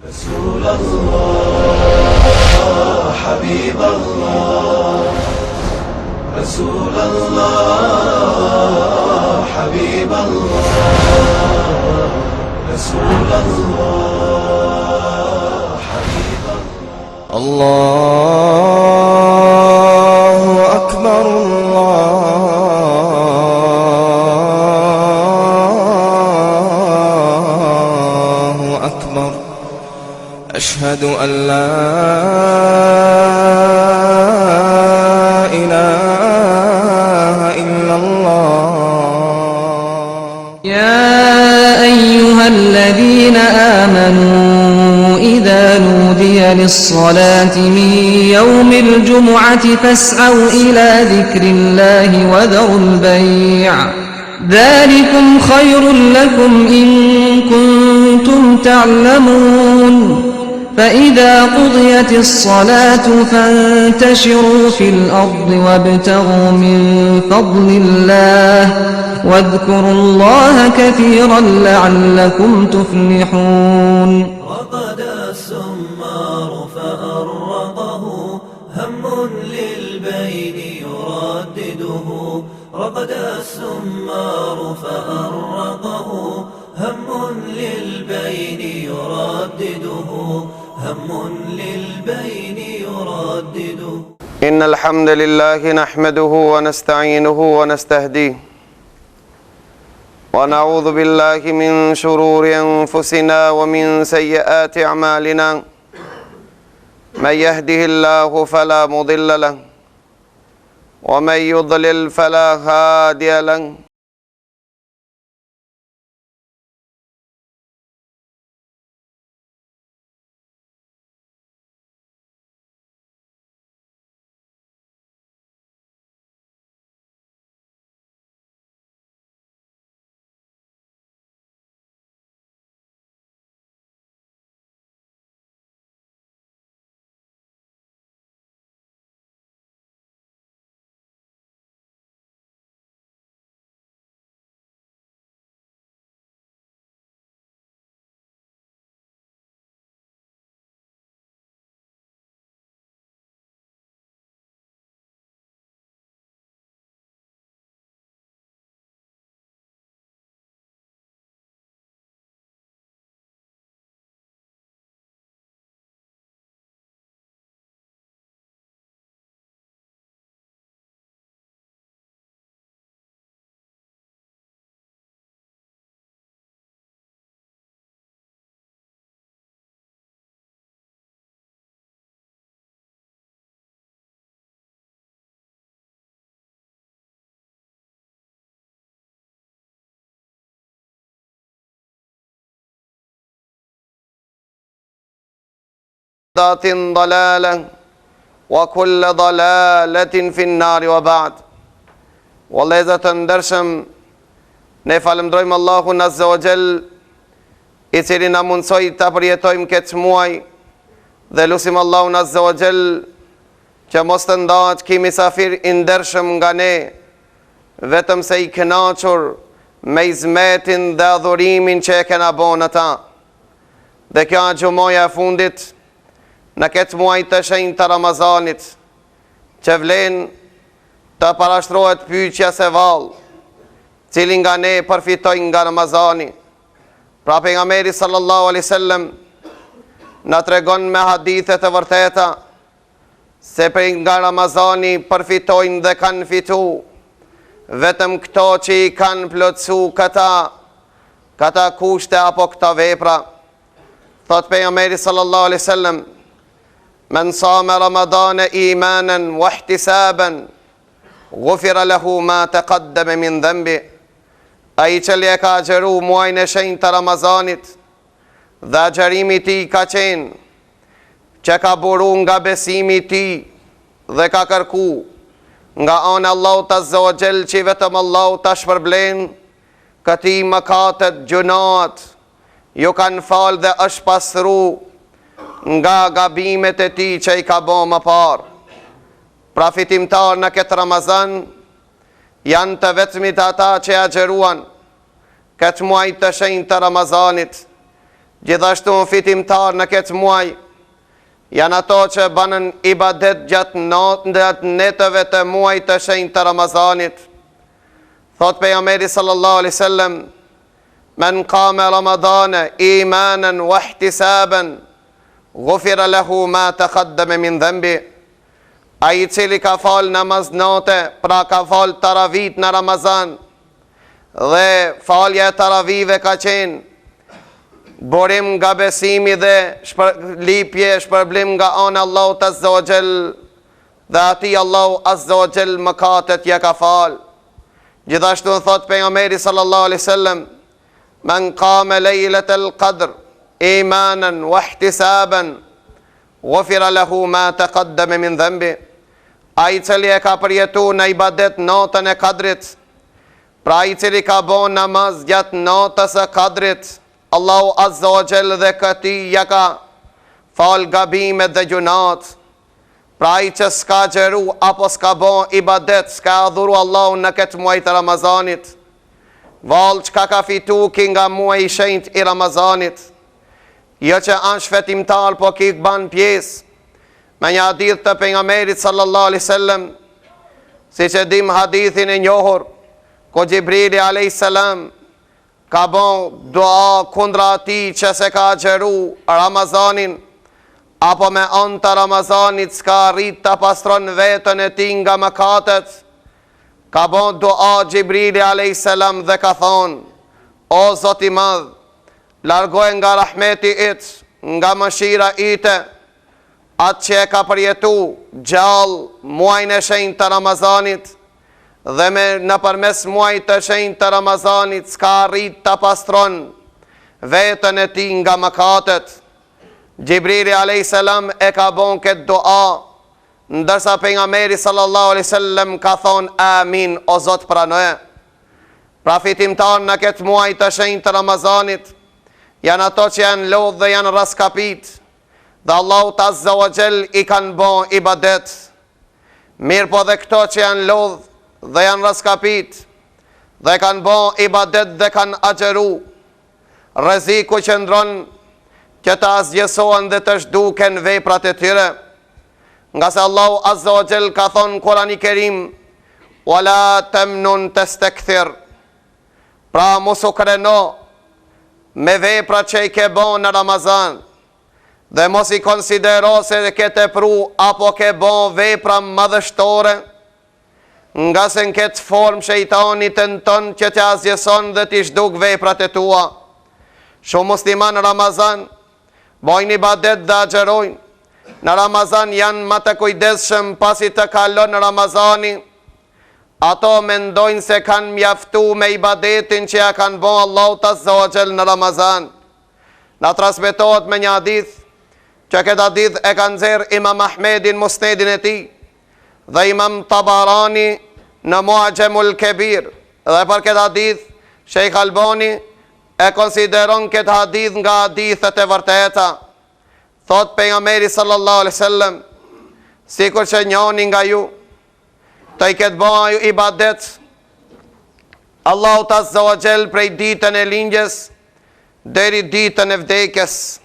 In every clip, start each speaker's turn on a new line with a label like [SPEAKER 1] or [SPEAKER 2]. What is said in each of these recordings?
[SPEAKER 1] رسول الله حبيب الله رسول الله حبيب الله رسول الله حبيب الله
[SPEAKER 2] الله أكبر الله أكبر أشهد أن لا إله إلا الله
[SPEAKER 3] يا أيها الذين آمنوا إذا نودي للصلاة من يوم الجمعة فاسعوا إلى ذكر الله وذروا البيع ذلكم خير لكم إن كنتم تعلمون فإذا قضيت الصلاة فانتشروا في الأرض وابتغوا من فضل الله واذكروا الله كثيرا لعلكم تفلحون
[SPEAKER 1] رقد السمار فأرقه هم للبين يردده رقد السمار فأرقه هم للبين يردده هم للبين يردده
[SPEAKER 4] إن الحمد لله نحمده ونستعينه ونستهديه ونعوذ بالله من شرور أنفسنا ومن سيئات أعمالنا من يهده الله فلا مضل له ومن يضلل فلا هادي له ضلالة وكل ضلالة في النار وبعد والله të ndershëm ne falemndrojmë Allahun Azza wa Jall I cili na mundsoi ta përjetojmë këtë muaj dhe lutim Allahun Azza wa Jall që mos të ndahet ky misafir I ndershëm nga ne vetëm se I kënaqur me izmetin dhe adhurimin që e kena bën ata dhe kjo xhumoja e fundit në këtë muaj të shenjtë të Ramazanit, që vlen të parashtrohet pyetja se vallë, cili nga ne përfitojnë nga Ramazani. Pra pejgamberi sallallahu alaihi wasallam na tregon me hadithe të vërteta se nga Ramazani përfitojnë dhe kanë fitu vetëm këto që I kanë plotsu këta kushte apo këta vepra. Thot pejgamberi sallallahu alaihi wasallam من صام رمضان إيمانا واحتسابا غفر له ما تقدم من ذنبه ai që ka agjeru muajin e shenjtë të Ramazanit dhe agjerimi I tij ka qenë që ka buru nga besimi I tij dhe ka kërku nga anë Allahut Azza wa Jall që vetëm Allahu ta shpërblen këtij mëkatet gjunat ju kanë falë dhe është pastru nga gabimet e tij që I ka bërë më parë. Pra fitimtar në këtë Ramazan janë të vetmit ata që agjeruan këtë muaj të shenjtë të Ramazanit Gjithashtu fitimtar në këtë muaj janë ato që banën ibadet gjatë netëve të muaj të shenjtë të Ramazanit. Thot pejgamberi sallallahu alaihi wasallam: "Men qama Ramadana imanan wa ihtisaban, ghufira lahu ma taqaddama min dhanbi." Ai I cili ka fal namaz natë, pra ka fal taravit në Ramazan, dhe falja e taravive ka qenë borim nga besimi dhe lipje, shpërblim nga ana Allahu azza wa jall, dhe ati Allahu azza wa jall mëkatet ja ka fal. Gjithashtu thot pejgamberi sallallahu alaihi wasallam: "Men qama laylatal qadr imanan wa ihtisaban, ghufira lahu ma taqaddama min dhanbi." Ai cili e ka përjetu në ibadet natën e kadrit, pra ai cili ka bon namaz gjatë natës e kadrit, Allahu azza wa jall dhe këti ja ka fal gabimet dhe gjunat. Pra ai që s'ka gjeru apo s'ka bon ibadet, s'ka adhuru Allahu në këtë muaj të Ramazanit, val çka ka fitu ki nga muaj I shenjtë I Ramazanit, jo që anë shfetimtar, po ki ban pjesë me një hadith të pejgamberit sallallahu alaihi wasallam, si që dim hadithin e njohur, ku Gjibrili alayhis salam ka bon dua kundra ati që se ka gjeru Ramazanin, apo me anë të Ramazanit s'ka rrit të pastron vetën e ti nga mëkatet. Ka bon dua Gjibrili alayhis salam dhe ka thonë: "O Zoti I madh, largoj nga rahmeti it, nga mëshira ite, atë që e ka përjetu gjallë muajin e shenjtë të Ramazanit, dhe në përmes muajit të shenjtë të Ramazanit s'ka rrit të pastron vetën e ti nga mëkatet." Gjibrili alayhis salam e ka bon këtë dua, ndërsa pejgamberi sallallahu alaihi wasallam ka thonë: "Amin, o Zot pranoje." Pra fitimtar në këtë muaj të shenjtë të Ramazanit janë ato që janë lodh dhe janë raskapit, dhe Allahu azza wa jall I kanë bon ibadet. Mirë po dhe këto që janë lodh dhe janë raskapit dhe kanë bon ibadet dhe kanë agjeru, rreziku që ndron që të azgjesohen dhe të zhduken veprat e tyre, nga se Allahu azza wa jall ka thonë Kurani Kerim: "Wala tamnun tastakthir." Pra mos u kreno me vepra që I ke bon në Ramazan, dhe mos I konsidero se ke tepru apo ke bon vepra madhështore, nga se në këtë formë shejtani tenton që të azjeson dhe t'i zhduk veprat e tua. Shumë musliman në Ramazan bojnë ibadet dhe agjerojnë. Në Ramazan janë më të kujdesshëm, pasi të kalon në Ramazani, ato mendojnë se kanë mjaftu me ibadetin që ja kanë bon Allahu azza wa jall në Ramazan. Na transmetohet me një hadith, që këtë hadith e kanë nxjerrë Imam Ahmedin Musnedin e tij dhe Imam Tabarani në Mu'jamul Kebir, dhe për këtë hadith Sheikh Albani e konsideron këtë hadith nga hadithet e vërteta. Thot pejgamberi sallallahu alaihi wasallam: "Sikur që njëri nga ju të I ketë bëj ibadet Allahu azza wa jall prej ditën e lindjes deri ditën e vdekjes,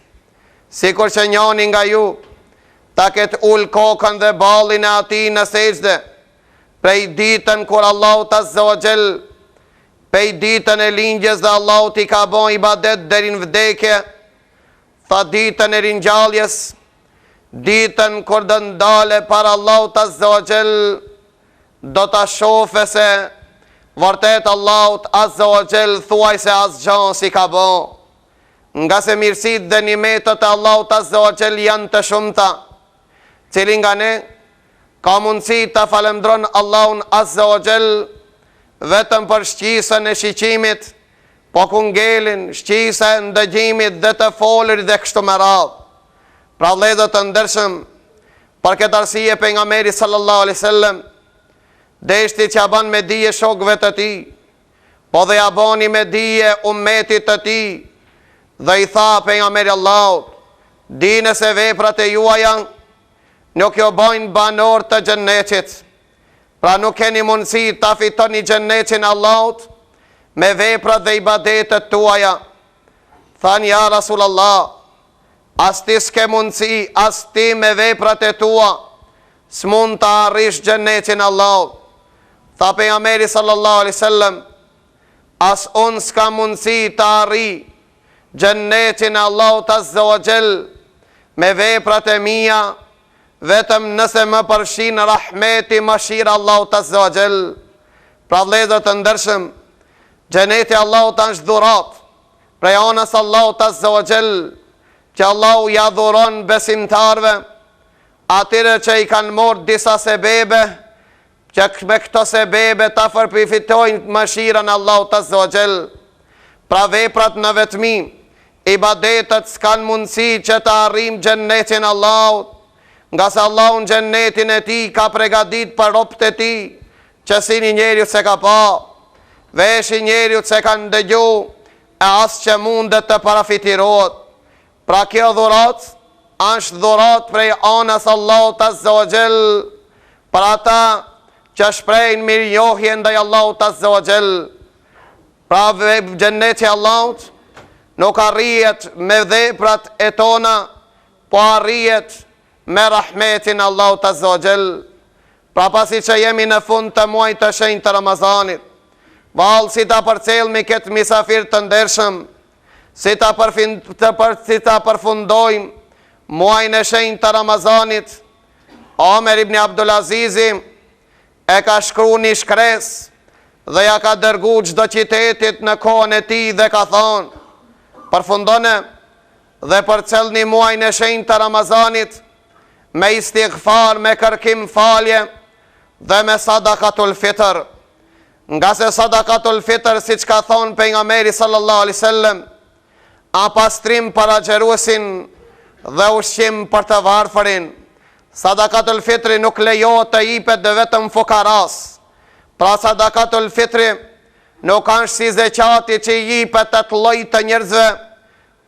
[SPEAKER 4] sikur që njëri nga ju ta ketë ul kokën dhe ballin e ati në sejdë prej ditën kur Allahu azza wa jall prej ditën e lindjes dhe Allahu t'i ka bëj ibadet deri në vdekje, tha ditën e ringjalljes, ditën kur do ndale para Allahut azza wa jall, do ta shofe se vërtet Allahut azza wa jall thuaj se asgjë si ka bë, nga se mirësitë dhe nimetet e Allahut azza wa jall janë të shumta, cili nga ne ka mundësi të falemndron Allahun azza wa jall vetëm për shqisën e shiqimit, po ku ngelin shqisa e ndëgjimit dhe të folërit dhe kështu me radhë. Pra vëllezër të ndershëm, për këtë arsye pejgamberi sallallahu alaihi wasallam deshti që ja ban me dije shokëve të tij, po dhe ja bani me dije ummetit të tij, dhe I tha pejgamberi Allahut: "Dini se veprat e juaja nuk ju bajnë banor të xhennetit. Pra nuk keni mundësi ta fitoni xhennetin Allahut me veprat dhe ibadetet tuaja." Than ja Rasulallah, as ti s'ke mundësi, as ti me veprat e tua s'mund të arrish xhennetin Allah. Tha pejgamberi sallallahu alaihi wasallam, as unë s'ka mundësi të arri xhennetin Allahut azza wa jall me veprat e mia, vetëm nëse më përshin rahmeti mëshira Allahut azza wa jall. Pra vëllezër të ndershëm, xheneti Allahut është dhurat prej anës Allahut azza wa jall, që Allahu ja dhuron besimtarve, atyre që i kanë marrë disa sebebe, që me këto sebebe ta përfitojnë mëshirën Allahut azza wa jall. Pra veprat në vetmi, ibadetet s'kan mundësi që të arrim xhennetin Allahut, nga se Allahu në xhennetin e ti ka pregadit për robët e ti, që si një njeriut se ka pa, vesh i njeriut se ka ndëgju, e as që mundet të parafitirohet. Pra kjo dhurat, është dhurat prej anës Allahut azza wa jall, për ata që shprejnë mirënjohje ndaj Allahut azza wa jall. Pra xhenneti Allahut nuk arrijet me veprat e tona, po arrijet me rahmetin Allahut azza wa jall. Pra pasi që jemi në fund të muajit të shenjtë të Ramazanit, valë si ta përcelmi këtë misafir të ndershëm, si ta përfundojmë muajin e shenjtë të Ramazanit, Omer ibn Abdulazizi e ka shkru një shkres dhe ja ka dërgu çdo qytetit në kohën e tij dhe ka thonë: përfundone dhe përcellni muajin e shenjtë të Ramazanit me istighfar, me kërkim falje dhe me sadakatul fitr. Nga se sadakatul fitr, si që ka thonë pejgamberi sallallahu alaihi wasallam, a pastrim për agjeruesin dhe ushqim për të varfërin. Sadakatul fitri nuk lejohet të jipet dhe vetëm fukaras. Pra sadakatul fitri nuk është si zeqati që jipet të lloj të njerëzve,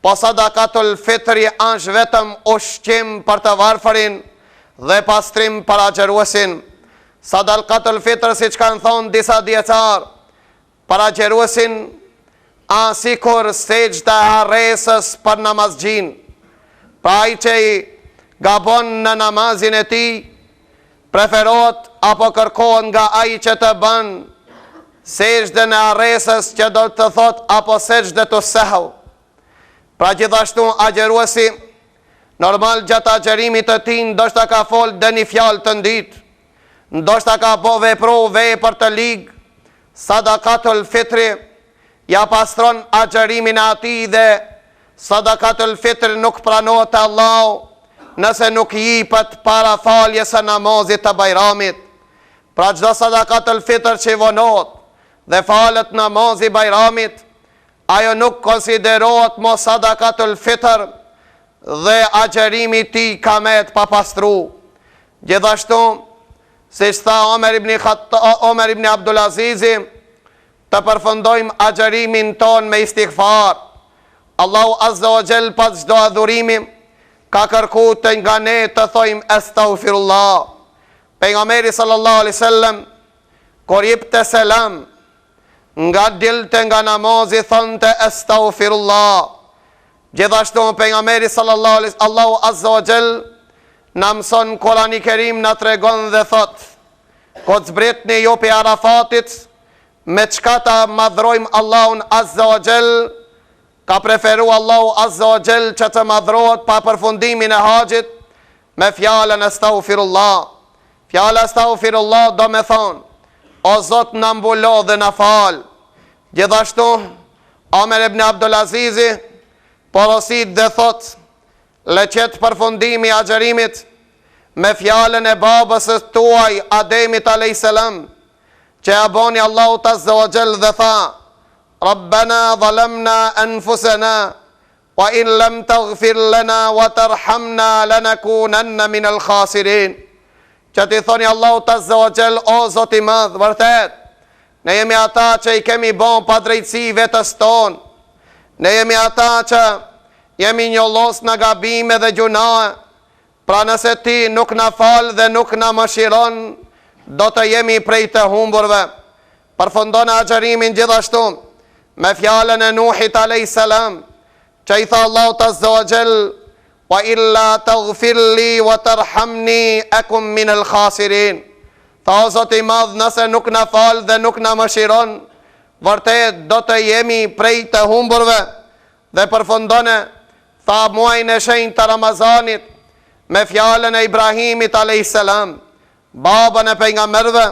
[SPEAKER 4] po sadakatul fitri është vetëm ushqim për të varfërin dhe pastrim për agjeruesin. Sadakatul fitr, si që kanë thonë disa djetar, për agjeruesin a sikur sejdë e harresës për namazgjin. Pra ai që i gabon në namazin e ti, preferohet apo kërkohet nga ai që të bën sejdën e harresës, që do të thot apo sejdë të sehw. Pra gjithashtu agjeruesi, normal gjatë agjerimit të tij ndoshta ka fol dhe një fjalë të nditë, ndoshta ka po vepru vepër të ligë. Sadakatul fitri ja pastron agjerimin e atij dhe sadakatul fitri nuk pranohet te Allahu nëse nuk jipet para faljes së namazit të bajramit. Pra çdo sadakatul fitr që vonohet dhe falet namazi bajramit, ajo nuk konsiderohet mo sadakatul fitr dhe agjerimi ti ka me të papastru. Gjithashtu, si që tha Omer ibn Abdulazizi, të përfundojmë agjerimin ton me istighfar. Allahu azza wa jall pas çdo adhurimi ka kërku të nga ne të thojmë astaghfirullah. Pejgamberi sallallahu alaihi wasallam kur jepte selam nga dilte nga namazi thonte astaghfirullah. Gjithashtu pejgamberi sallallahu alaihi wasallam, Allahu azza wa jall na mëson Kurani Kerim, na tregon dhe thot: ko të zbritni ju pe Arafatit, me çka ta madhrojmë Allahun azza wa jall, ka preferu Allahu azza wa jall që të madhrohet pa përfundimin e haxhit me fjalën astaghfirullah. Fjala astaghfirullah do me thonë: o Zot, na mbulo dhe na fal. Gjithashtu Omer ibn Abdulazizi porosit dhe thot: leqet përfundimi i agjerimit me fjalën e babës tuaj Ademit alayhis salam, që ja boni Allahu azza wa jall dhe tha: Rabbana zalamna anfusana wa in lam taghfir lana wa tarhamna lanakunanna min al-khasirin. Që ti thoni Allahu azza wa jall: o Zoti i madh, vërtet ne jemi ata që i kemi bon pa drejtësi vetës tonë, ne jemi ata që jemi njollos në gabime dhe gjunahe. Pra nëse ti nuk na fal dhe nuk na mëshiron, do të jemi prej të humburve. Përfundon agjerimin gjithashtu me fjalën e Nuhit alayhis salam, që i tha Allahu azza wa jall, wa illa taghfir li wa tarhamni akum min al khasirin. Tha o Zoti i madh, nëse nuk na fal dhe nuk na mëshiron, vërtet do të jemi prej të humburve. Dhe përfundone, tha muajin e shenjtë të Ramazanit me fjalën e Ibrahimit a.s. babën e pejgamberëve,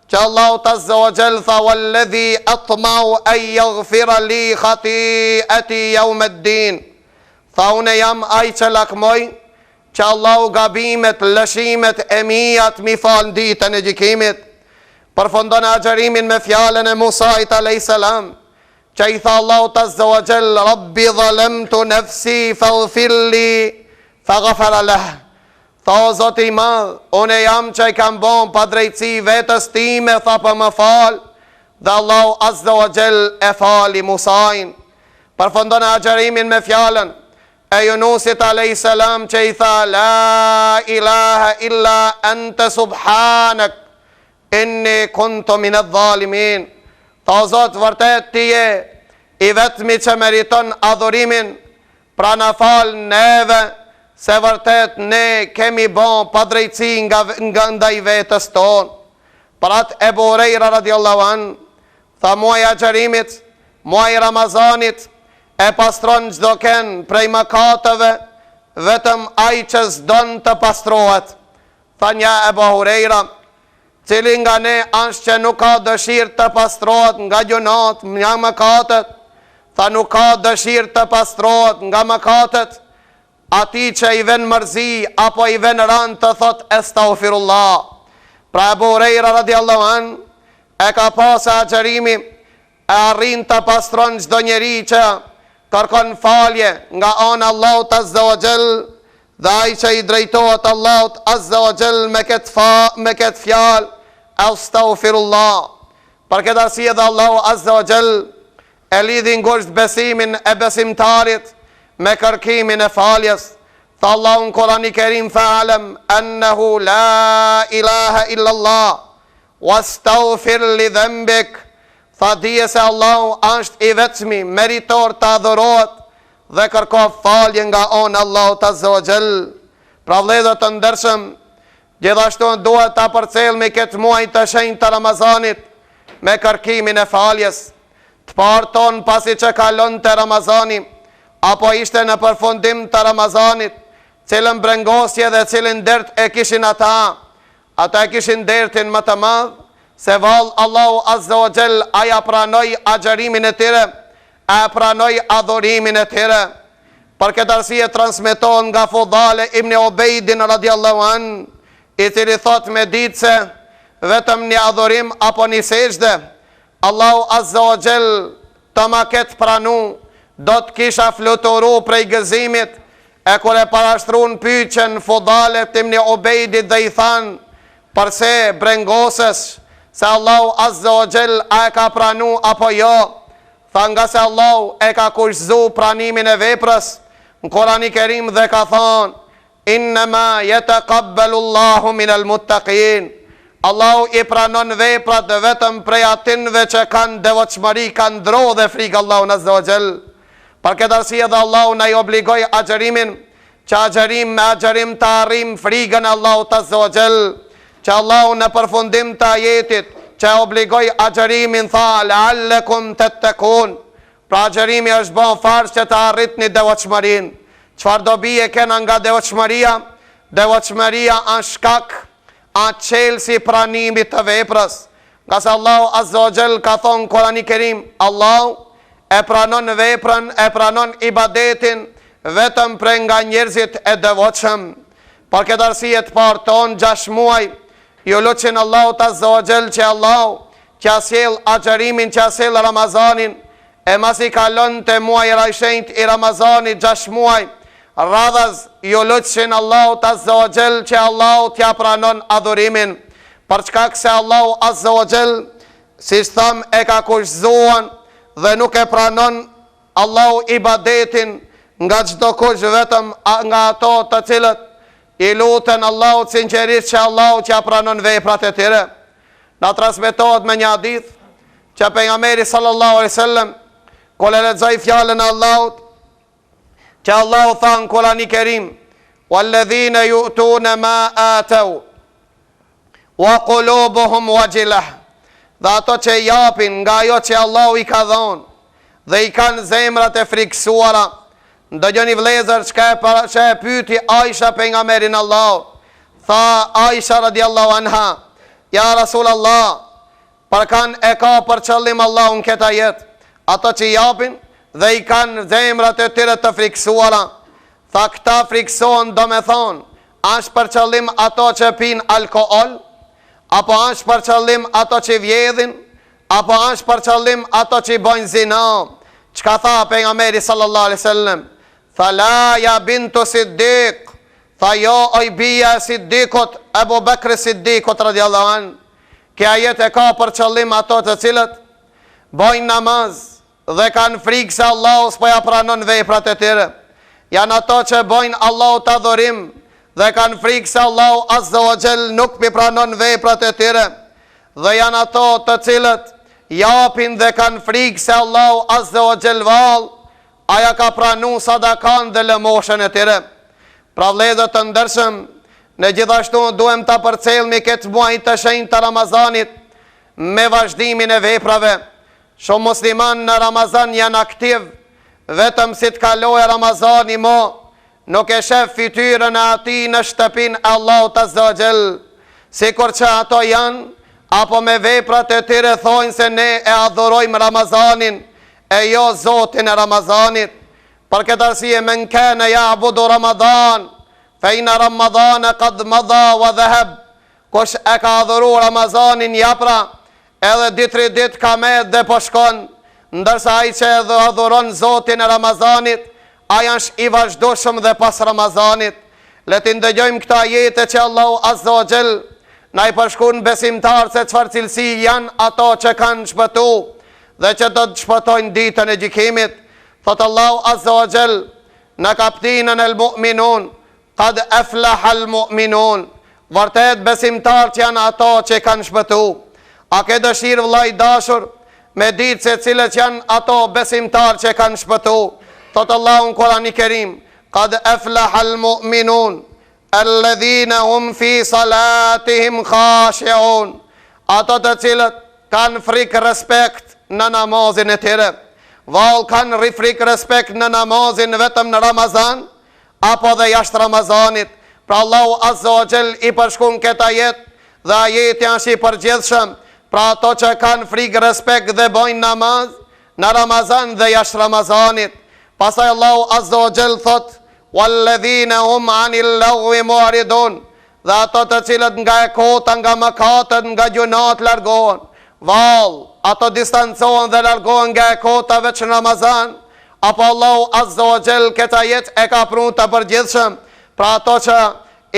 [SPEAKER 4] që Allahu azza wa jall tha walladhi atma'u an yaghfira li khati'ati yawm ad-din. Tha unë jam ai që lakmoj që Allahu gabimet, lëshimet e mia të mi fal ditën e gjykimit. Përfundon agjerimin me fjalën e Musait a.s. që i tha Allahu azza wa jall rabbi zalamtu nafsi faghfir li faghfara lahu. Tha o Zoti i madh, unë jam që i kam bon pa drejtësi vetës time, tha për më fal, dhe Allahu azza wa jall e fali Musain. Përfundon agjerimin me fjalën e Yunusit a.s. që i tha la ilaha illa anta subhanak inni kuntu min adh-dhalimin. Tha o Zot, vërtet ti je i vetmi që meriton adhurimin, pra na fal neve, se vërtet ne kemi bon pa drejtësi nga ndaj vetës tonë. Prat Ebu Hurajra radiallahu an, tha muaj agjerimit, muaj Ramazanit, e pastron çdo ken prej mëkateve, vetëm ai që s'don të pastrohet. Tha një Ebu Hurajra, cili nga ne është që nuk ka dëshirë të pastrohet nga gjunat, nga mëkatet, tha nuk ka dëshirë të pastrohet nga mëkatet, ati që i ven mërzi, apo i ven rand të thot astaghfirullah. Pra Ebu Hurajra radiallahu an, e ka pas agjerimi, e arrin të pastron çdo njeri që kërkon falje nga anë Allahut azza wa jall, dhe ai që i drejtohet Allahut azza wa jall me këtë fjalë astaghfirullah. Për këtë arsye dhe Allahu azza wa jall e lidhi ngushtë besimin e besimtarit me kërkimin e faljes. Tha Allahu në Kur'an i Kerim, fa'lam annahu la ilaha illa Allah wastaghfir li dhanbik. Tha dije se Allahu është i vetmi, meritor të adhurohet dhe kërko falje nga onë Allahut azza wa jall. Pra vëllezër të ndershëm, gjithashtu duhet ta përcjellmi këtë muaj të shenjtë të Ramazanit me kërkimin e faljes. Të parton pasi që kalon të Ramazani, apo ishte në përfundim të Ramazanit, cilën brengosje dhe cilën dert e kishin ata e kishin dertin më të madh, se vallë Allahu azza wa jall aja pranoi agjerimin e tyre, a pranoi adhurimin e tyre. Për këtë arsye transmetohen nga Fudale ibn Ubejdin radiallahu an, i cili thot me ditë se vetëm një adhurim apo një sejdë, Allahu azza wa jall të ma ketë pranu, do të kisha fluturu prej gëzimit. E kur e parashtrun pyetjen Fudalet ibn Ubejdit dhe i than, përse brengosës, se Allahu azza wa jall a e ka pranu apo jo? Tha nga se Allahu e ka kushzu pranimin e veprës në Kur'an i Kerim dhe ka thonë, innama yataqabbalu Allahu minal muttaqin. Allahu i pranon veprat vetëm prej atinve që kanë devotshmëri, kanë dro dhe frikë Allahun azza wa jall. Për këtë arsye dhe Allahu na i obligoi agjerimin, që agjerim me agjerim të arrim frikën Allahut azza wa jall, që Allahu në përfundim të ajetit që obligoi agjerimin tha la'allakum tattaqun. Pra agjerimi është bën farsë që të arritni devotshmërinë. Çfarë dobi e kena nga devotshmëria? Devotshmëria është shkak a çelësi pranimit të veprës. Nga se Allahu azza wa jall ka thonë Kur'an i Kerim, Allahu e pranon veprën, e pranon ibadetin vetëm prej nga njerëzit e devotshëm. Për këtë arsye të parton 6 muaj, ju lutin Allahut azza wa jall që Allahu që sjell agjerimin, që sjell Ramazanin, e masi kalon të muaj rajshenjt i Ramazanit 6 muaj, radhaz ju lutin Allahut azza wa jall që Allahu t'ja pranon adhurimin, për çka se Allahu azza wa jall, si tham, e ka kushzuan dhe nuk e pranon Allahu ibadetin nga çdo kush, vetëm nga ato të cilët i luten Allahut sinqerisht që Allahu që pranon veprat e tyre. Na transmetohet me një hadith që pejgamberi sallallahu alaihi wasallam kur e lexoi fjalën e Allahut, që Allahu tha në Kur'anin e Kerim, walladhina yu'tuna ma atau wa qulubuhum wajilah, dhe ato që japin nga ajo që Allahu i ka dhënë dhe i kanë zemrat e friksuara. Ndëgjoni vëllezër, çka e pyeti Aisha pejgamberin Allah. Tha Aisha radiallahu anha, ja Rasulullah, për kanë e ka për qëllim Allahu në këta jetë ato që japin dhe i kanë zemrat e tyre të friksuara. Tha këta friksohen, do me thonë, është për qëllim ato që pin alkohol, apo është për qëllim ato që vjedhin, apo është për qëllim ato që bojnë zina. Çka tha pejgamberi sallallahu alaihi wasallam? Tha la ya bintu Siddiq, tha jo oj bia Siddiqut, Abu Bakr Siddiqut radiallahu an. Kjo ajet e ka për qëllim ato të cilët bojnë namaz dhe kanë frikë se Allahu s'po ja pranon veprat e tyre. Janë ato që bojnë Allahu të adhurim dhe kanë frikë se Allahu azza wa jall nuk pi pranon veprat e tyre. Dhe janë ato të cilët japin dhe kanë frikë se Allahu azza wa jall val aja ka pranu sadakan dhe lëmoshën e tyre. Pra vëllezër të ndershëm, ne gjithashtu duhem ta përcjellmi këtë muaj të shenjtë të Ramazanit me vazhdimin e veprave. Shumë musliman në Ramazan janë aktiv, vetëm si të kalojë Ramazani nuk e shef fytyrën e ati në shtëpinë e Allahut azza wa jall, sikur që ato janë, apo me veprat e tyre thojnë se ne e adhurojmë Ramazanin, e jo Zotin e Ramazanit. Për këtë arsye, men kana ya'budu Ramadan, fa inna Ramadana qad madha wa dhahab. Kush e ka adhuru Ramazanin japra, edhe 2-3 ditë ka me dhe po shkon, ndërsa ai që edhe adhuron Zotin e Ramazanit, ai është i vazhdueshëm dhe pas Ramazanit. Le të ndëgjojmë këta ajete që Allahu azza wa jall na i përshkruan besimtarët se çfarë cilësi janë ato që kanë shpëtu dhe që do të shpëtojnë ditën e gjykimit. Thot Allahu azza wa jall në kapitullin el-Mu'minun, qad aflaha al-mu'minun, vërtet besimtarët janë ato që kanë shpëtu. A ke dëshirë vëllai dashur me ditë se cilët janë ato besimtarë që kanë shpëtu? Thot Allahu në Kur'anin e Kerim, qad aflaha al-mu'minun alladhina hum fi salatihim khashi'un, ato të cilët kanë frikë respekt në namazin e tyre. Vallë kanë frikë respekt në namazin vetëm në Ramazan apo dhe jashtë Ramazanit. Pra Allahu azza wa jall i përshkruan këtë ajet dhe ajeti është i përgjithshëm. Pra ato që kanë frikë respekt dhe bojnë namaz në Ramazan dhe jashtë Ramazanit. Pastaj Allahu azza wa jall thot, walladhina hum anil lagwi mu'ridun, dhe ato të cilët nga e kota, nga mëkatet, nga gjunat largohen. Vallë, ato distancohen dhe largohen nga e kota veç në Ramazan, apo Allahu azza wa jall këtë ajet e ka prunë të përgjithshëm. Pra ato që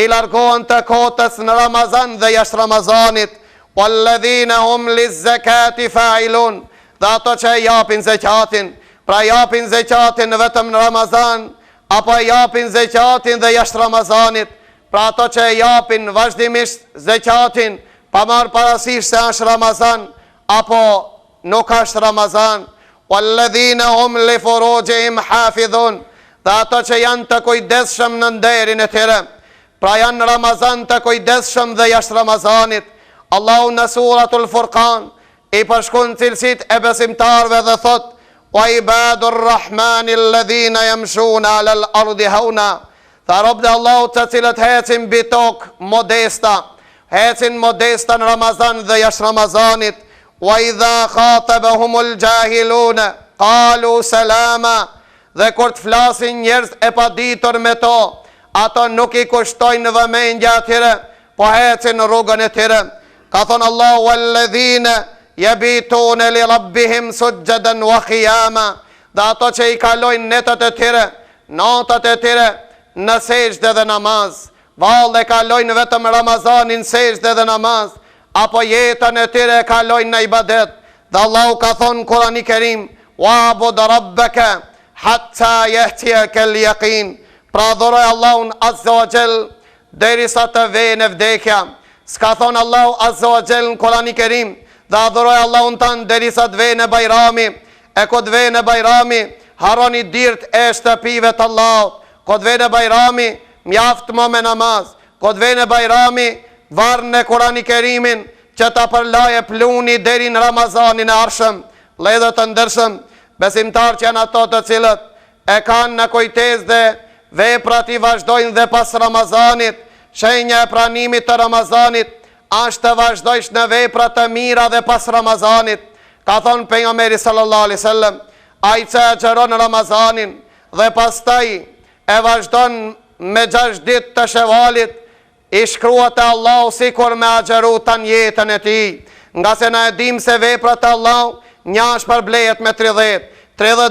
[SPEAKER 4] i largohen të kotës në Ramazan dhe jashtë Ramazanit. Walladhina hum lizzakati fa'ilun, dhe ato që japin zekatin. Pra japin zekatin vetëm në Ramazan, apo japin zekatin dhe jashtë Ramazanit. Pra ato që japin vazhdimisht zekatin, pa marrë parasysh se është Ramazan apo nuk është Ramazan. Walladhina hum li furujihim hafidhun, dhe ato që janë të kujdesshëm në nderin e tyre. Pra janë Ramazan të kujdesshëm dhe jashtë Ramazanit. Allahu në suratul Furqan i përshkruan cilësitë e besimtarëve dhe thot, wa ibadur rahmani alladhina yamshuna ala al-ardi hauna, tha robët e Allahut të cilët hecin mbi tokë modesta, hecin modesta në Ramazan dhe jashtë Ramazanit. Wa idha khatabahumul jahiluna qalu salama, dhe kur të flasin njerëz e paditur me to, ato nuk i kushtojnë vëmendje atyre, po hecin në rrugën e tyre. Ka thonë Allahu, walladhina yabituna li rabbihim sujjadan wa qiyama, dhe ato që i kalojnë netët e tyre, natët e tyre në sejdë dhe namaz. Vallë kalojnë vetëm Ramazanin sejdë dhe namaz, apo jetën e tyre kalojnë në ibadet. Dhe Allahu ka thonë në Kur'anin e Kerim, wa'bud rabbaka hatta yahtiyaka al-yaqin. Pra adhuroj Allahun azza wa jall derisa të vejë në vdekja. S'ka thonë Allahu azza wa jall në Kur'anin e Kerim, dhe adhuroj Allahun tanë derisa të vejë në Bajrami. E ku të vejë në Bajrami, haroni dirt e shtëpive të Allahut. Kod vene bajrami, mjaft më me namaz. Kod vene bajrami, varë në Kurani Kerimin, që ta përlaje pluni deri në Ramazanin e arshëm. Ledhe të ndërshëm, besimtar që janë ato të cilët e kanë në kujtes dhe veprat i vazhdojnë dhe pas Ramazanit. Shenja e pranimit të Ramazanit është të vazhdojsh në veprat të mira dhe pas Ramazanit. Ka thonë pejgamberi sallallahu alaihi wasallam, ai që e xheron Ramazanin dhe pastaj e vazhdon me 6 ditë të Shevalit, i shkruat e Allahu sikur me agjeru të jetën e tij. Nga se na e dim se veprat e Allahu njash përblehet me 30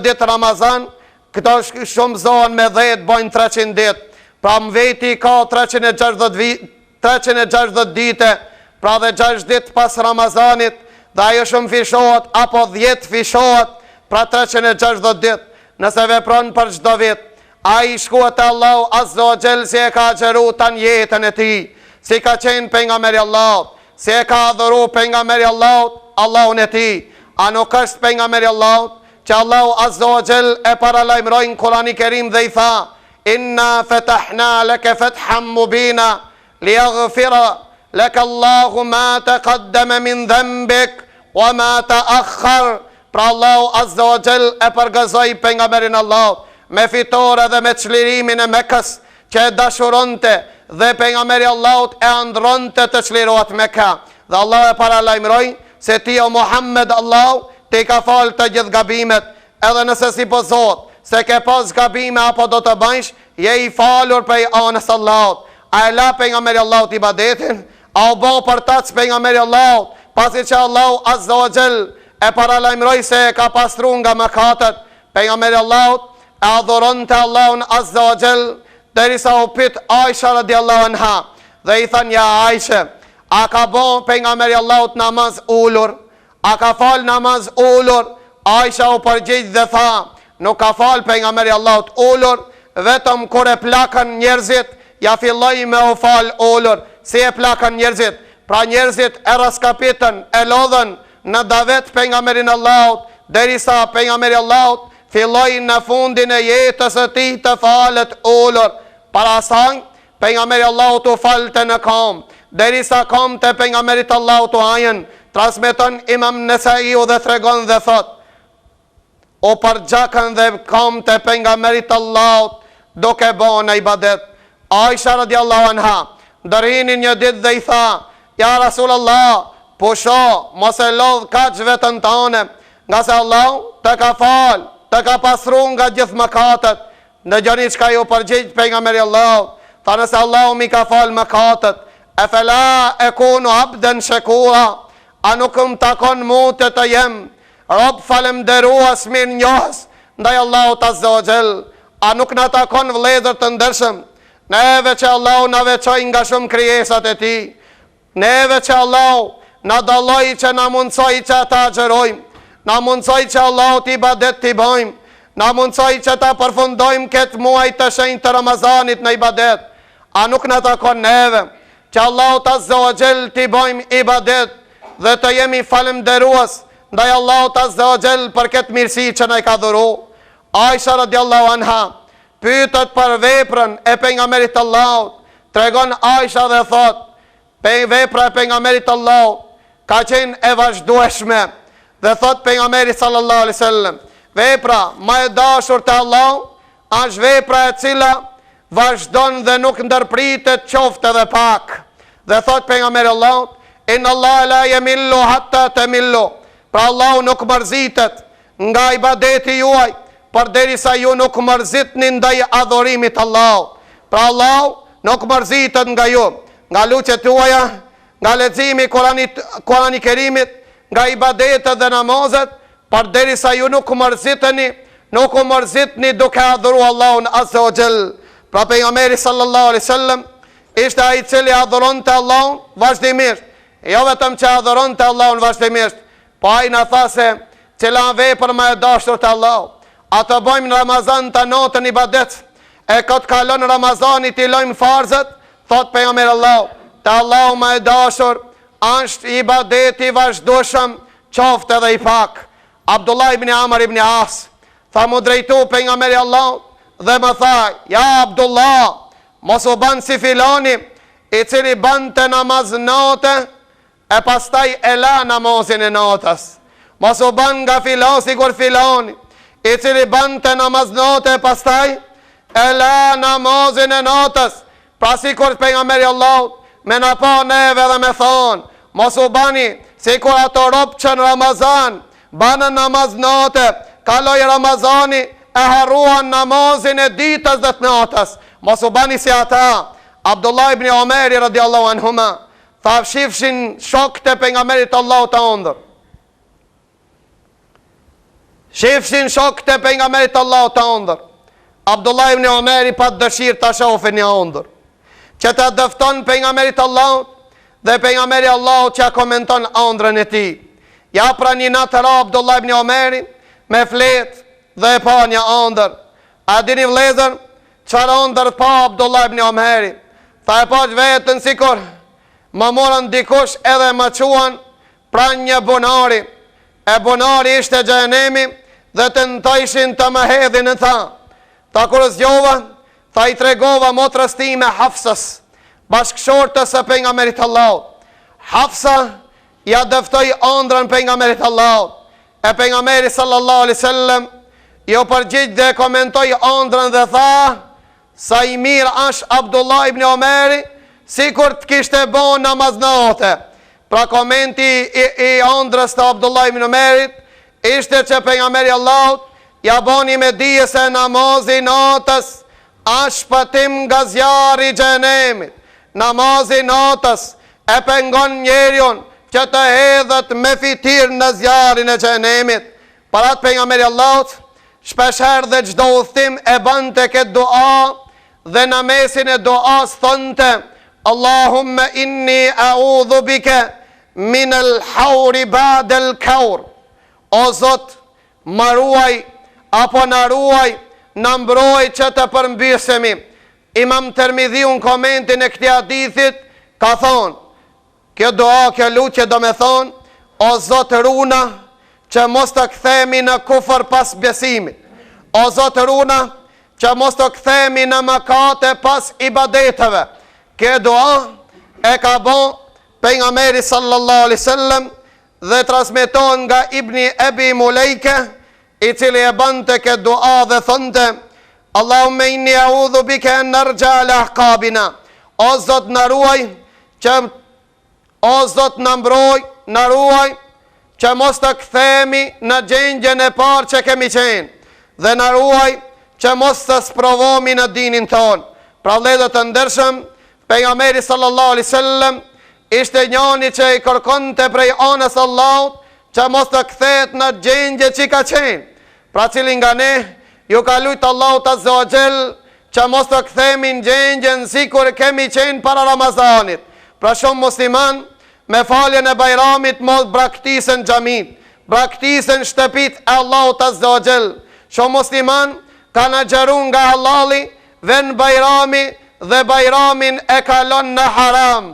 [SPEAKER 4] ditë Ramazan, këto shumëzohen me 10 bojnë 300 ditë. Pra më veti ka 360 dite, pra dhe 6 ditë pas Ramazanit, dhe ajo shumë fishohet, apo 10 fishohet, pra 360 ditë. Nëse vepron për çdo vit, ai shkuat e Allahu azza wa jall si e ka xheru tan jetën e tij, si ka qenë pejgamberi Allahut, si e ka adhuru pejgamberi Allahut, Allahun e tij. A nuk është pejgamberi Allahut që Allahu azza wa jall e paralajmëroi në Kur'anin e Kerim dhe i tha: Inna fatahna laka fathan mubina liyaghfira laka Allahu ma taqaddama min dhanbik wa ma ta'akhkhar. Pra Allahu azza wa jall e përgëzoi pejgamberin Allahut me fitore dhe me çlirimin e Mekës, që e dashuronte dhe pejgamberi Allahut e ëndronte të çlirohet Mekka. Dhe Allah e paralajmëroi se ti o Muhammed, Allahu ti ka falë të gjithë gabimet, edhe nëse si pozot se ke pas gabime apo do të bëjsh, je i falur prej anës Allahut. A e la pejgamberi Allahut ibadetin? A u bo për tac pejgamberi Allahut, pasi që Allahu azza wa jall e paralajmëroi se e ka pastru nga mëkatet? Pejgamberi Allahut e adhuronte Allahun azza wa jall, derisa u pyet Aisha radiallahu anha dhe i than: ja Aisha, a ka bo pejgamberi Allahut namaz ulur? A ka fal namaz ulur? Aisha u përgjigj dhe tha: nuk ka fal pejgamberi Allahut ulur, vetëm kur e plakën njerëzit, ja filloi me u fal ulur. Si e plakën njerëzit? Pra njerëzit e raskapitën, e lodhen në davet pejgamberin Allahut, derisa pejgamberi Allahut filloi në fundin e jetës së tij të falet ulur. Para asaj pejgamberi Allahut u falte në kam, derisa kam të pejgamberit Allahut u hajën. Transmeton Imam Nesaiu dhe tregon dhe thot: o përgjakën dhe kam të pejgamberit Allahut duke bën ibadet. Aisha radiallahu anha ndërhinin një ditë dhe i tha: ja Rasulullah, pusho, mos e lodh kaq vetën tënde, nga se Allahu të ka fal, të ka pasru nga gjithë mëkatet. Ndëgjoni çka ju përgjigj pejgamberi Allahut, tha: nëse Allahu mi ka fal mëkatet, e fela e kunu abden shakura, a nuk më takon mu të jem rob falemderuas mirë njohës ndaj Allahut azza wa jall? A nuk na takon vëllezër të ndershëm, neve që Allahu na veçoi nga shumë krijesat e tij, neve që Allahu na dalloi që na mundsoi që ta xherojmë, na mundsoi që Allahu t'i ibadet t'i bëjmë, na mundsoi që ta përfundojmë këtë muaj të shenjtë të Ramazanit në ibadet? A nuk na takon neve që Allahu azza wa jall t'i bëjmë ibadet dhe të jemi falënderues ndaj Allahut azza wa jall për këtë mirësi që na ka dhuru? Aisha radiallahu anha pyetët për veprën e pejgamberit Allahut. Tregon Aisha dhe thot: vepra e pejgamberit Allahut ka qenë e vazhdueshme. Dhe thot pejgamberi sallallahu alaihi wasallam: vepra më e dashur te Allahu është vepra e cila vazhdon dhe nuk ndërpritet qoftë edhe pak. Dhe thot pejgamberi Allahut: inna Allah la yamillu hatta tamillu. Pra Allahu nuk mërzitet nga ibadeti juaj, përderisa ju nuk mërzitni ndaj adhurimit Allahut. Pra Allahu nuk mërzitet nga ju, nga luqet tuaja, nga leximi Kur'anit Kerimit, nga ibadetet dhe namazet, përderisa ju nuk mërziteni, nuk u mërzitni duke adhuru Allahun azza wa jall. Pra pejgamberi sallallahu alaihi wasallam ishte ai i cili adhuronte Allahun vazhdimisht, jo vetëm që adhuronte Allahun vazhdimisht, po ai na tha se cila vepër më e dashur te Allahu, atë bëjmë në Ramazan të notën ibadet, e këtë kalon Ramazanit i lojmë farzët, thot pejgamberi Allahu, te Allahu më e dashur është ibadeti vazhdueshëm, qoftë edhe i pak. Abdullah ibn Amr ibn As tha mu drejtu pejgamberi Allah dhe më tha, ja Abdullah, mos u ban si filani i cili ban të namaz natë e pastaj e la namazin e natës. Mos u ban nga filasi kur filani i cili ban të namaz natë e pastaj e la namazin e natës. Pra si kur pejgamberi Allah me na pa neve dhe me thonë, mos u bani si kur ato ropë që në Ramazan banën namaz natë, kaloj Ramazani e harruan namazin e ditës dhe të natës. Mos u bani si ata. Abdullah ibn Omeri radiallahu anhuma tha shifshin shokët e pejgamberit Allahu të ëndër. Shifshin shokët e pejgamberit Allahu të ëndër. Abdullah ibn Omeri pat dëshirë të shofin një ëndër, që të dëfton pejgamberit Allahu dhe pejgamberi Allahu që komenton ëndrën e tij. Ja pra një natë ra Abdullah ibn Omeri me fletë dhe e pa një ëndër. A dini vëllezër çfarë ëndër pa Abdullah ibn Omeri? Tha e pa vetën sikur më morën dikush edhe më quan pranë një bunari. E bunari ishte xhenemi dhe tentojshin të më hedhin e tha. Ta kur zgjova, tha i tregova motrës time Hafsës, bashkëshortës së pejgamberit Allahut. Hafsa ja dëftoi ëndrën pejgamberit Allahut. E pejgamberi sallallahu alaihi wasallam jo përgjigj dhe komentoi ëndrën dhe tha, sa i mirë është Abdullah ibn Omeri, si kur të kishte bo namaz natë. Pra komenti i ëndrës të Abdullah ibn Omerit ishte që pejgamberi Allahut ja boni me dije se namazi natës është shpëtim nga zjarri i xhenemit. Namazi natës e pengon njeriun që të hedhet me fitir në zjarrin e xhenemit. Parat pejgamberi Allahut shpesher dhe çdo udhtim e bante këtë dua dhe në mesin e duas thonte, Allahumma inni a'udhu bika min al-hawri ba'da al-kawr. O Zot, më ruaj apo na ruaj, na mbroj që të përmbysemi. Imam Tirmidhiu në komentin e këtij hadithit ka thonë, kjo dua, kjo lutje do me thonë, o Zot runa që mos të kthehemi në kufër pas besimit. O Zot runa që mos të kthehemi në mëkate pas ibadeteve. Kjo dua e ka bon pejgamberi sallallahu alaihi wasallam dhe transmeton nga Ibni Ebi Mulejke, i cili e bante kjo dua dhe thonte, Allahumma inni a'udhu bika an narja ala ahqabina. O Zot na ruaj që o Zot na mbroj, na ruaj që mos të kthehemi në gjendjen e parë që kemi qenë dhe na ruaj që mos të sprovohemi në dinin ton. Pra vëllezër të ndershëm, pejgamberi sallallahu alaihi wasallam ishte njëri që i kërkonte prej anës Allahut që mos të kthehet në gjendje që ka qenë. Pra cili nga ne ju ka lutë Allahut azza wa jall që mos të kthehemi në gjendjen sikur kemi qenë para Ramazanit. Pra shumë musliman me faljen e Bajramit mos braktisen xhamit, braktisen shtëpit e Allahut azza wa jall. Shumë musliman kanë agjeru nga halali ven Bajrami dhe Bajramin e kalon në haram.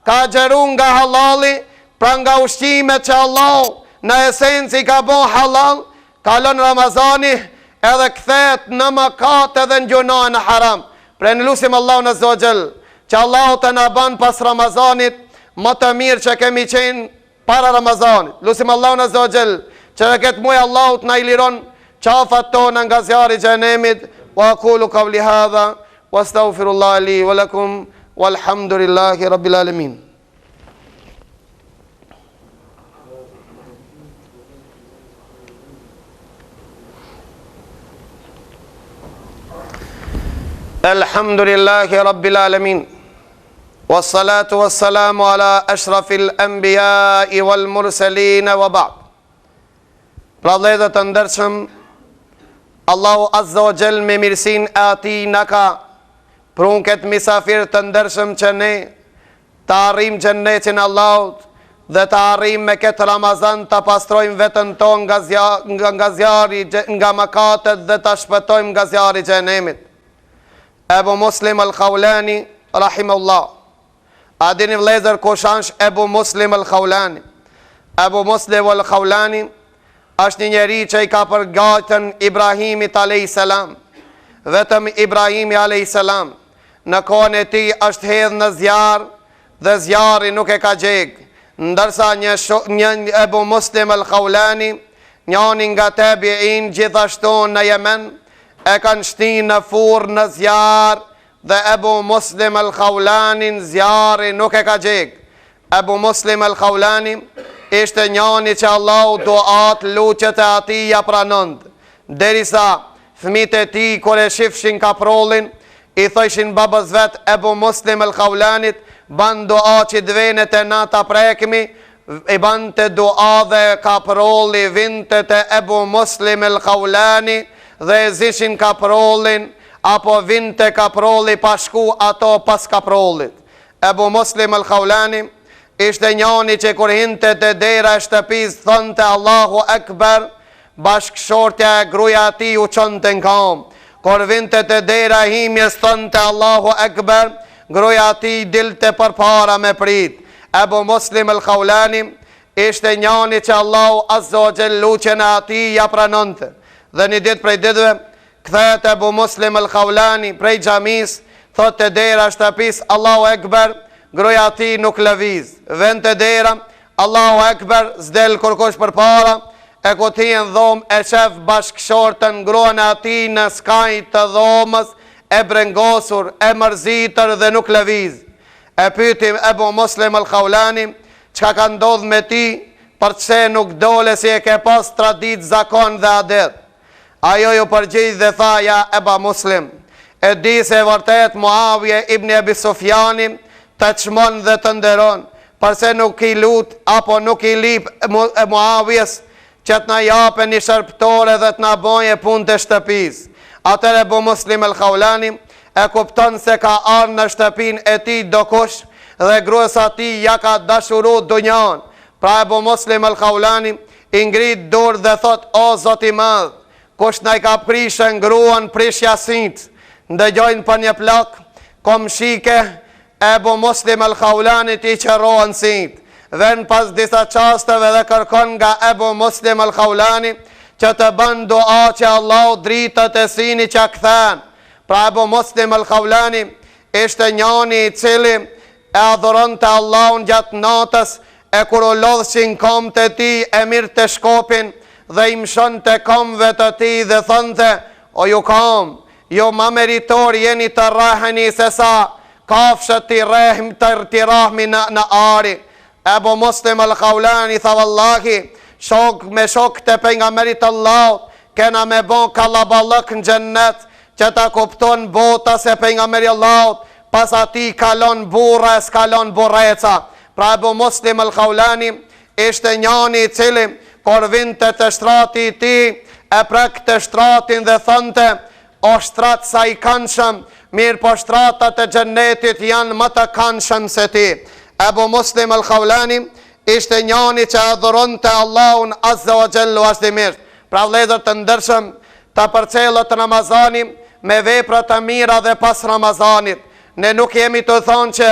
[SPEAKER 4] Ka agjeru nga halali, pra nga ushqimet që Allah në esenci ka bon halal, kalon Ramazani edhe kthehet në mëkate dhe në gjuna në haram. Pre në lusim Allah në zogjel, që Allah të në ban pas Ramazanit më të mirë që kemi qenë para Ramazanit. Lusim Allah në zogjel, që në këtë muaj Allah të në i liron qafat tonë nga zjarri xhenemit. Wa aqulu qawli hadha wa astaghfirullah li wa lakum walhamdulillahi rabbil alamin. Alhamdulillahi rabbil alamin. Wassalatu wassalamu ala ashrafil anbiya'i wal mursalin wa ba'd. Pra vëllezër të ndershëm, Allahu azza wa jall me mirësin e ati në ka prun këtë misafir të ndershëm që ne të arrim gjennetin Allahut dhe të arrim me këtë Ramazan të pastrojmë vetën ton nga zjarri, nga mëkatet dhe të shpëtojmë nga zjarri xhenemit. Ebu Muslim al-Khawlani rahimahullah. A dini vëllezër kush është Ebu Muslim al-Khawlani? Ebu Muslim al-Khawlani është një njeri që i ka përgatën Ibrahimit a.s. Vetëm Ibrahimi a.s. në kohën e tij është hedhë në zjarr dhe zjarri nuk e ka gjegë, ndërsa një Ebu Muslim al-Khawlani, njëri nga tabi'in gjithashtu në Yemen, e kanë shtinë në furrë në zjarr dhe Ebu Muslim al-Khawlani zjarri nuk e ka gjegë. Ebu Muslim al-Khawlani ishte njëri që Allahu duat luqet e atij ja pranonte, derisa fëmijët e tij kur e shifshin kaprollin, i thoshin babës vet Ebu Muslim al-Khawlanit, ban dua që dvenet e nata prekmi, i ban të dua dhe kaprolli vinte të Ebu Muslim al-Khawlani dhe e zishin kaprollin, apo vinte kaprolli pashku ato pas kaprollit. Ebu Muslim al-Khawlani ishte njëri që kur hinte te dera e shtëpisë thonte Allahu Ekber, bashkëshortja e gruaja e tij u çonte në kam. Kur vinte te dera e himjes thonte Allahu Ekber, gruaja e tij dilte përpara me prit. Ebu Muslim al-Khawlani ishte njëri që Allahu Azza wa Jalla luqen e atij ja pranonte. Dhe një ditë prej ditëve kthehet Ebu Muslim al-Khawlani prej xhamis, thotë dera e shtëpisë Allahu Ekber, gruaja e tij nuk lëviz. Vend te dera Allahu Ekber, s'del kërkosh përpara, e kutien dhom e shef bashkëshortën gruan e atij në skaj të dhomës, e brengosur, e mërzitër dhe nuk lëviz. E pyetim Ebu Muslim al-Khawlani, çka ka ndodhur me ti, përse nuk dole si e ke pas tradit, zakon dhe adet. Ajo ju përgjigj dhe tha, ja Ebu Muslim, e di se vërtet Muavije ibn Abi Sufjani të çmon dhe të nderon, përse nuk i lut apo nuk i lip Muavijes që të na jape një shërptore dhe të na bëje punë të shtëpisë. Atëherë Ebu Muslim al-Khawlani e kupton se ka ardhur në shtëpinë e tij dokush dhe gruas atij ja ka dashuru dunjan. Pra Ebu Muslim al-Khawlani i ngrit dorë dhe thot, o Zoti i madh, kush na i ka prishë gruan prishja sint, ndëgjojnë për një plak, kom shike Ebu Muslim al-Khawlani ti qërohen sint. Ven pas disa qasteve dhe kërkon nga Ebu Muslim al-Khawlani që të bën dua që Allahu dritët e sini që kthen. Pra Ebu Muslim al-Khawlani ishte njëri i cili e adhuron të Allahun gjatë natës, e kur u lodhshin kom të ti e mirë të shkopin dhe i mshon të komve të ti dhe thonte, o ju kom, ju ma meritor jeni të raheni se sa kafshët të rahmi në ari. Ebu Muslim al-Khawlani tha, vallahi, me shok të pejgamberit Allahut, kena me bon kallaballëk në xhennet, që ta kupton bota se pejgamberi Allahut pas ati kalon burra e s'kalon burreca. Pra Ebu Muslim al-Khawlani ishte njëri i cili kur vinte të shtrati i tij, e prek të shtratin dhe thonte, o shtrat sa i kanshëm, mirë po shtratat e xhennetit janë më të kanshëm se ti. Ebu Muslim al-Khawlani ishte njëri që adhuronte Allahun Azza wa Jalla vazhdimisht. Pra vëllezër të ndershëm, ta përcjellët Ramazani me vepra të mira dhe pas Ramazanit. Ne nuk jemi të thonë që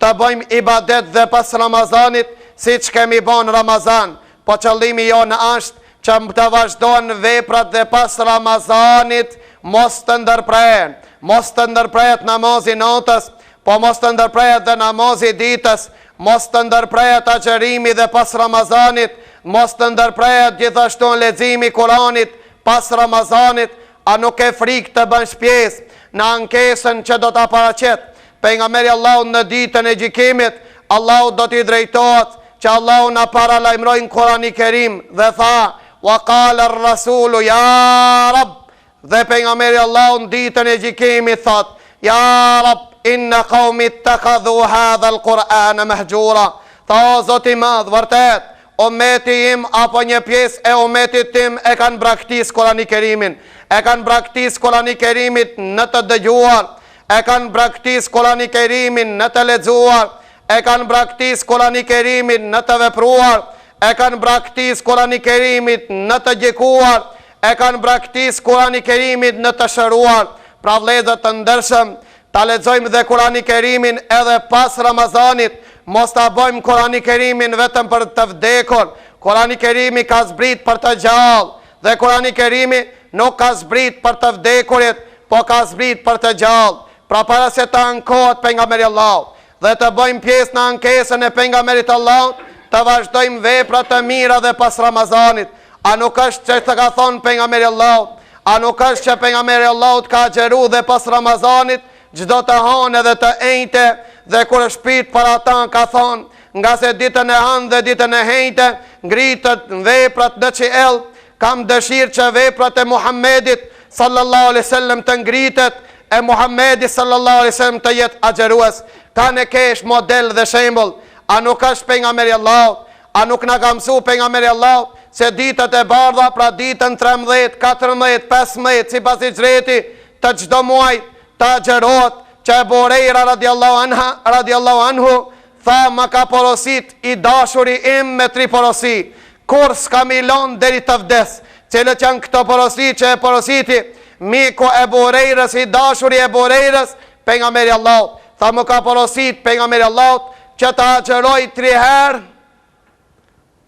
[SPEAKER 4] të bëjmë ibadet dhe pas Ramazanit si që kemi bon Ramazan, po qëllimi jonë është që të vazhdojnë veprat dhe pas Ramazanit mos të ndërprehen. Mos të ndërprehet namazi natës, po mos të ndërprehet dhe namazi ditës, mos të ndërprehet agjerimi dhe pas Ramazanit, mos të ndërprehet gjithashtu leximi i Kuranit pas Ramazanit. A nuk e frikë të bën pjesë në ankesën që do ta paraqet pejgamberi Allahut në ditën e gjykimit? Allahu do t'i drejtohet që Allahu na paralajmëroi në Kur'anin e Kerim dhe tha, wa qala ar-rasulu ya Rabb, dhe pejgamberi Allahut në ditën e gjykimit thot, ya Rabb, inna qaumi ittakhadhu hadha al-Qur'ana mahjura. Tha, Zoti i madh, vërtet ummeti im apo një pjesë e ummetit tim e kanë braktis Kur'anin e Kerimin, e kanë braktis Kur'anin e Kerimit në të dëgjuar, e kanë braktis Kur'anin e Kerimin në të lexuar, e kanë braktis Kur'anin e Kerimit në të vepruar, e kanë braktis Kur'anin e Kerimit në të gjikuar, e kanë braktis Kur'anin e Kerimit në të shëruar. Pra vëllezër të ndershëm, ta lexojmë dhe Kur'anin e Kerimin edhe pas Ramazanit. Mos ta bëjmë Kur'anin e Kerimin vetëm për të vdekur. Kurani Kerimi ka zbrit për të gjallë, dhe Kurani Kerimi nuk ka zbrit për të vdekurit, po ka zbrit për të gjallë. Pra para se të ankohet pejgamberi Allahut dhe të bëjmë pjesë në ankesën e pejgamberit Allahut, të vazhdojmë vepra të mira dhe pas Ramazanit. A nuk është që të ka thonë pejgamberi Allahut? A nuk është që pejgamberi Allahut ka xheru dhe pas Ramazanit çdo të hanë dhe të enjte, dhe kur është pyet për ata ka thonë, nga se ditën e hanë dhe ditën e henjte ngritët veprat në qiell, kam dëshirë që veprat e Muhammedit sallallahu alaihi wasallam të ngritet, e Muhammedi sallallahu alaihi wasallam të jetë agjerues. Ka në kesh model dhe shembull. A nuk është pejgamberi Allahut? A nuk na ka mësuar pejgamberi Allahut se ditët e bardha, pra ditën 13, 14, 15 sipas hijreti të çdo muaji të agjerohet, që e Bureira radiallahu anhu tha, ma ka porosit i dashuri im me 3 porosi, kur s'ka milon deri të vdes. Cilët janë këto porosi që e porositi miku e Bureirës, i dashuri e Bureirës, pejgamberi Allahut. Tha, më ka porosit pejgamberi Allahut që ta agjeroj 3 herë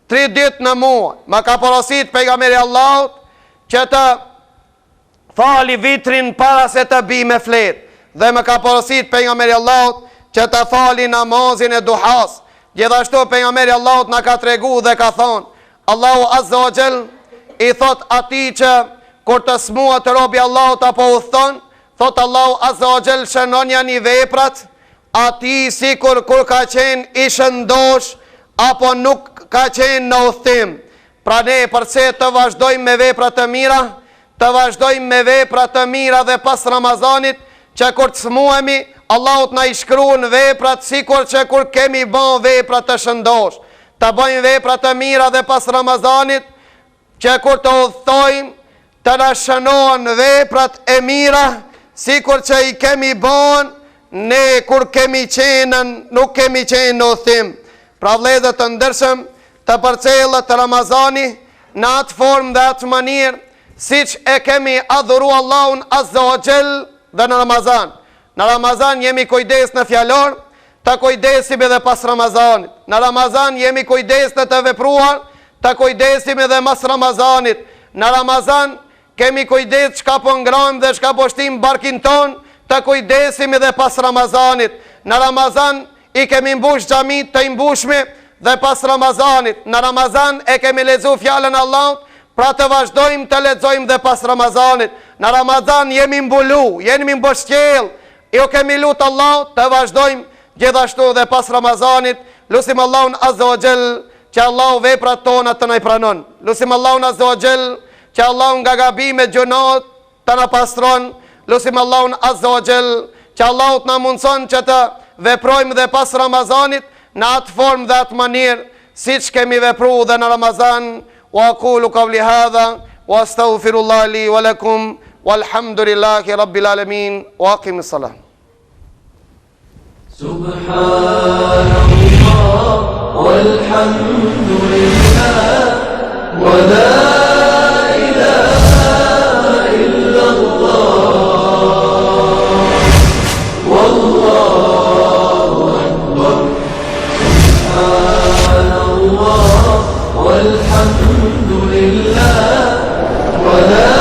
[SPEAKER 4] 3 ditë në muaj. Më ka porosit pejgamberi Allahut që të fali vitrin para se të bi me flet. Dhe më ka porosit pejgamberi Allahut që të fali namazin e duhas. Gjithashtu pejgamberi Allahut na ka tregu dhe ka thonë, Allahu Azza wa Jall i thot atij që kur të smuat robi Allahut apo u thon, thot Allahu Azza wa Jall shënon janë i veprat atij sikur kur ka qenë i shëndosh apo nuk ka qenë në udhtim. Pra ne përse të vazhdojmë me vepra të mira, të vazhdojmë me vepra të mira dhe pas Ramazanit, që kur të smuemi, Allahut na i shkruan veprat sikur që kur kemi bën vepra të shëndosh. Të bëjmë vepra të mira dhe pas Ramazanit, që kur të udhtojmë, të na shënohen veprat e mira, sikur që i kemi bën ne kur kemi qenë, nuk kemi qenë në udhtim. Pra vëllezër të ndershëm, të përcjellët të Ramazani në atë formë dhe atë mënyrë siç e kemi adhuru Allahun Azza wa Jall dhe në Ramazan. Në Ramazan jemi kujdes në fjalor, të kujdesim edhe pas Ramazanit. Në Ramazan jemi kujdes në të vepruar, të kujdesim edhe mas Ramazanit. Në Ramazan kemi kujdes çka po ngrojmë dhe çka po shtim barkin ton, të kujdesim edhe pas Ramazanit. Në Ramazan i kemi mbush xhamit të imbushme dhe pas Ramazanit. Në Ramazan e kemi lexuar fjalën e Allahut, pra të vazhdojmë të lexojmë dhe pas Ramazanit. Në Ramazan jemi mbulu, jemi mbështjell, jo kemi lut Allahut të vazhdojmë gjithashtu dhe pas Ramazanit. Lutim Allahun Azza wa Jall që Allahu veprat tona të na i pranon. Lutim Allahun Azza wa Jall që Allahu nga gabimet gjunat të na pastron. Lutim Allahun Azza wa Jall që Allahu të na mundson që të veprojmë dhe pas Ramazanit në atë formë dhe atë mënyrë siç kemi vepruar dhe në Ramazan. Wa aqulu qawli hadha wa astaghfirullah li wa lakum walhamdulillahi rabbil alamin wa aqimis salah.
[SPEAKER 1] Subhanallah walhamdulillah wa la ilaha illallah wallahu akbar. Subhanallah walhamdulillah wa la